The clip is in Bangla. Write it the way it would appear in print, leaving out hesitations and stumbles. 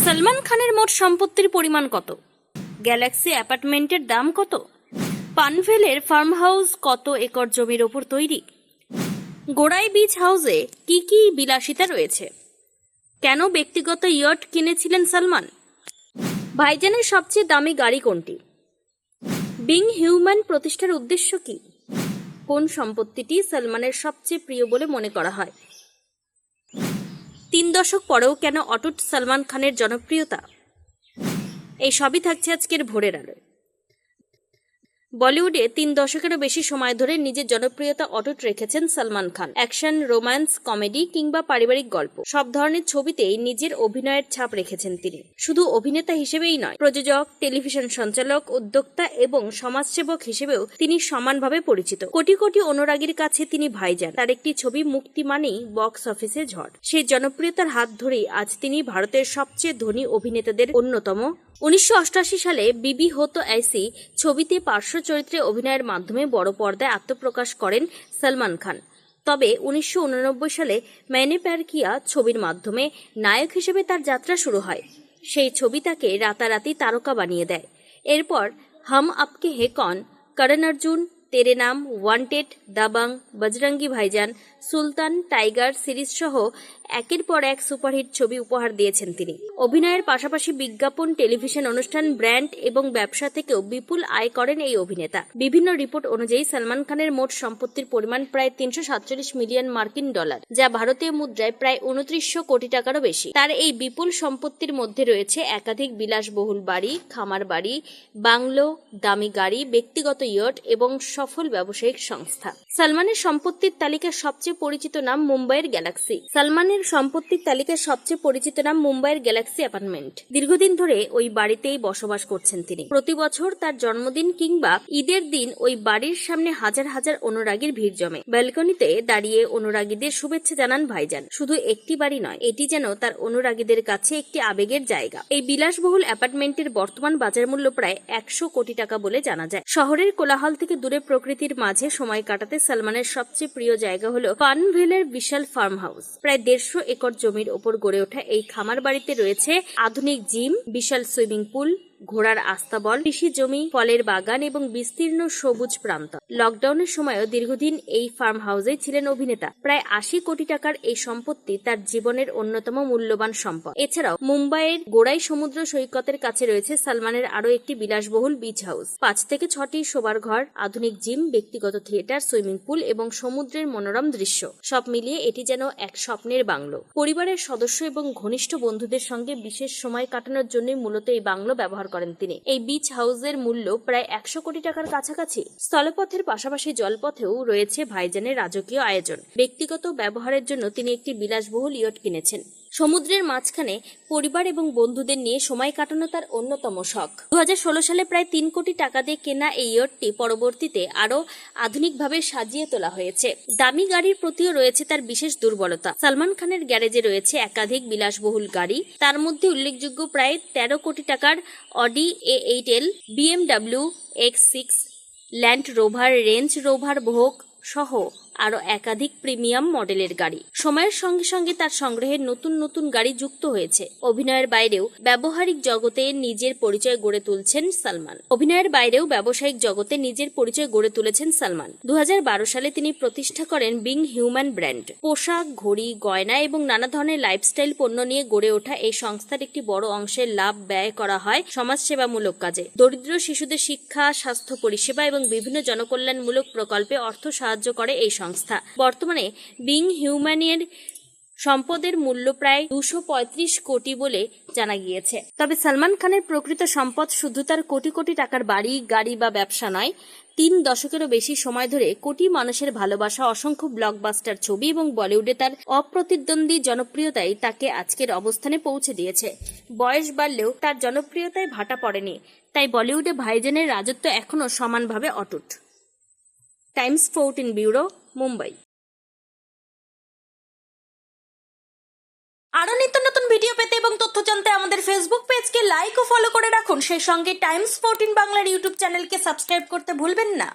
সলমান খানের মোট সম্পত্তির পরিমাণ কত? গ্যালাক্সি অ্যাপার্টমেন্টের দাম কত? পানভেলের ফার্ম হাউস কত একর জমির ওপর তৈরি? গোড়াই বিচ হাউসে কি কি বিলাসিতা রয়েছে? কেন ব্যক্তিগত ইয়ট কিনেছিলেন সলমান? ভাইজানের সবচেয়ে দামি গাড়ি কোনটি? বিং হিউম্যান প্রতিষ্ঠার উদ্দেশ্য কি? কোন সম্পত্তিটি সলমানের সবচেয়ে প্রিয় বলে মনে করা হয়? 3 দশক পরেও কেন অটুট সলমান খানের জনপ্রিয়তা? এই সবই থাকছে আজকের ভোরের আলোয়। বলিউডে 3 দশকেরও বেশি সময় ধরে নিজের জনপ্রিয়তা অটুট রেখেছেন Salman Khan. Action, romance, comedy কিংবা পারিবারিক গল্প সব ধরনের ছবিতেই নিজের অভিনয়ের ছাপ রেখেছেন তিনি। শুধু অভিনেতা হিসেবেই নয়, প্রযোজক, টেলিভিশন সঞ্চালক, উদ্যোক্তা এবং সমাজসেবক হিসেবেও তিনি সমানভাবে পরিচিত। কোটি কোটি অনুরাগীর কাছে তিনি ভাইজান। তার একটি ছবি মুক্তি মানেই বক্স অফিসে ঝড়। সেই জনপ্রিয়তার হাত ধরেই আজ তিনি ভারতের সবচেয়ে ধনী অভিনেতাদের অন্যতম। 1988 সালে বিবি হো তো ऐसी ছবিতে পার্শ্ব চরিত্রে অভিনয়ের মাধ্যমে বড় পর্দায় আত্মপ্রকাশ করেন সলমান খান। তবে 1989 সালে मैंने प्यार किया ছবির মাধ্যমে নায়ক হিসেবে তার যাত্রা শুরু হয়। সেই ছবি তাকে রাতারাতি তারকা বানিয়ে দেয়। এরপর हम आपके हैं कौन, করণ অর্জুন, তেরে নাম, ওয়ান্টেড, দাবাং, বজরঙ্গি ভাইজান, সুলতান, টাইগার সিরিজ সহ একের পর এক সুপারহিট ছবি উপহার দিয়েছেন তিনি। অভিনয়ের পাশাপাশি বিজ্ঞাপন, টেলিভিশন অনুষ্ঠান, ব্র্যান্ড এবং ব্যবসা থেকেও বিপুল আয় করেন এই অভিনেতা। বিভিন্ন রিপোর্ট অনুযায়ী সলমান খানের মোট সম্পত্তির পরিমাণ প্রায় 347 মিলিয়ন মার্কিন ডলার, যা ভারতীয় মুদ্রায় প্রায় 2900 কোটি টাকারও বেশি। তার এই বিপুল সম্পত্তির মধ্যে রয়েছে একাধিক বিলাসবহুল বাড়ি, খামার বাড়ি, বাংলো, দামি গাড়ি, ব্যক্তিগত ইয়ট এবং সফল ব্যবসায়িক সংস্থা। সলমানের সম্পত্তির তালিকার সবচেয়ে পরিচিত নাম মুম্বাইয়ের গ্যালাক্সি। সলমানের সম্পত্তির তালিকার সবচেয়ে পরিচিত নাম মুম্বাইয়ের গ্যালাক্সি অ্যাপার্টমেন্ট। দীর্ঘদিন ধরে ওই বাড়িতেই বসবাস করছেন তিনি। প্রতি বছর তার জন্মদিন কিংবা ঈদের দিন ওই বাড়ির সামনে হাজার হাজার অনুরাগীর ভিড় জমে। ব্যালকনিতে দাঁড়িয়ে অনুরাগীদের শুভেচ্ছা জানান ভাইজান। শুধু একটি বাড়ি নয়, এটি যেন তার অনুরাগীদের কাছে একটি আবেগের জায়গা। এই বিলাসবহুল অ্যাপার্টমেন্টের বর্তমান বাজার মূল্য প্রায় 100 কোটি টাকা বলে জানা যায়। শহরের কোলাহল থেকে দূরে প্রকৃতির মাঝে সময় কাটাতে সলমানের সবচেয়ে প্রিয় জায়গা হলো পানভেলের বিশাল ফার্ম হাউস। প্রায় 150 একর জমির ওপর গড়ে ওঠা এই খামার বাড়িতে রয়েছে আধুনিক জিম, বিশাল সুইমিং পুল, ঘোড়ার আস্তাবল, কৃষি জমি, ফলের বাগান এবং বিস্তীর্ণ সবুজ প্রান্তর। লকডাউনের সময়ও দীর্ঘদিন এই ফার্ম হাউসে ছিলেন অভিনেতা। প্রায় 80 কোটি টাকার এই সম্পত্তি তার জীবনের অন্যতম মূল্যবান সম্পদ। এছাড়াও মুম্বাইয়ের গোড়াই সমুদ্র সৈকতের কাছে রয়েছে সলমানের আরো একটি বিলাসবহুল বিচ হাউস। 5 থেকে 6টি শোবার ঘর, আধুনিক জিম, ব্যক্তিগত থিয়েটার, সুইমিং পুল এবং সমুদ্রের মনোরম দৃশ্য। সব মিলিয়ে এটি যেন এক স্বপ্নের বাংলো। পরিবারের সদস্য এবং ঘনিষ্ঠ বন্ধুদের সঙ্গে বিশেষ সময় কাটানোর জন্য মূলত এই বাংলো ব্যবহার করেন তিনি। এই বিচ হাউসের মূল্য প্রায় 100 কোটি টাকার কাছাকাছি। স্থলপথের পাশাপাশি জলপথেও রয়েছে ভাইজানের রাজকীয় আয়োজন। ব্যক্তিগত ব্যবহারের জন্য তিনি একটি বিলাসবহুল ইয়ট কিনেছেন। সমুদ্রের মাঝখানে পরিবার এবং বন্ধুদের নিয়ে সময় কাটানো তার অন্যতম শখ। 2016 সালে প্রায় 3 কোটি টাকা দিয়ে কেনা এই ইয়টটি পরবর্তীতে আরো আধুনিকভাবে সাজিয়ে তোলা হয়েছে। দামি গাড়ির প্রতিও রয়েছে তার বিশেষ দুর্বলতা। সলমান খানের গ্যারেজে রয়েছে একাধিক বিলাসবহুল গাড়ি। তার মধ্যে উল্লেখযোগ্য প্রায় 13 কোটি টাকার Audi A8L, BMW X6, land rover, range rover ভোগ সহ আরো একাধিক প্রিমিয়াম মডেলের গাড়ি। সময়ের সঙ্গে সঙ্গে তার সংগ্রহের নতুন নতুন গাড়ি যুক্ত হয়েছে। অভিনয়ের বাইরেও ব্যবহারিক জগতে নিজের পরিচয় গড়ে তুলেছেন সলমান। 2012 সালে তিনি প্রতিষ্ঠা করেন বিং হিউম্যান ব্র্যান্ড। পোশাক, ঘড়ি, গয়না এবং নানা ধরনের লাইফস্টাইল পণ্য নিয়ে গড়ে ওঠা এই সংস্থার একটি বড় অংশের লাভ ব্যয় করা হয় সমাজসেবামূলক কাজে। দরিদ্র শিশুদের শিক্ষা, স্বাস্থ্য পরিষেবা এবং বিভিন্ন জনকল্যাণমূলক প্রকল্পে অর্থ সাহায্য করে এই সংস্থা। বর্তমানে বিং হিউম্যানের সম্পদের মূল্য প্রায় 235 কোটি বলে জানা গিয়েছে। তবে সলমান খানের প্রকৃত সম্পদ শুধু তার কোটি কোটি টাকার বাড়ি, গাড়ি বা ব্যবসা নয়। 3 দশকেরও বেশি সময় ধরে কোটি মানুষের ভালোবাসা, অসংখ্য ব্লকবাস্টার ছবি এবং বলিউডে তার অপ্রতিদ্বন্দ্বী জনপ্রিয়তাই তাকে আজকের অবস্থানে পৌঁছে দিয়েছে। বয়স বাড়লেও তার জনপ্রিয়তায় ভাটা পড়েনি। তাই বলিউডে ভাইজানের রাজত্ব এখনো সমানভাবে অটুট। Times 14 bureau, Mumbai. আরো নিত্য নতুন ভিডিও পেতে এবং তথ্য জানতে আমাদের ফেসবুক পেজকে লাইক ও ফলো করে রাখুন। সেই সঙ্গে টাইমস 14 বাংলার ইউটিউব চ্যানেলকে সাবস্ক্রাইব করতে ভুলবেন না।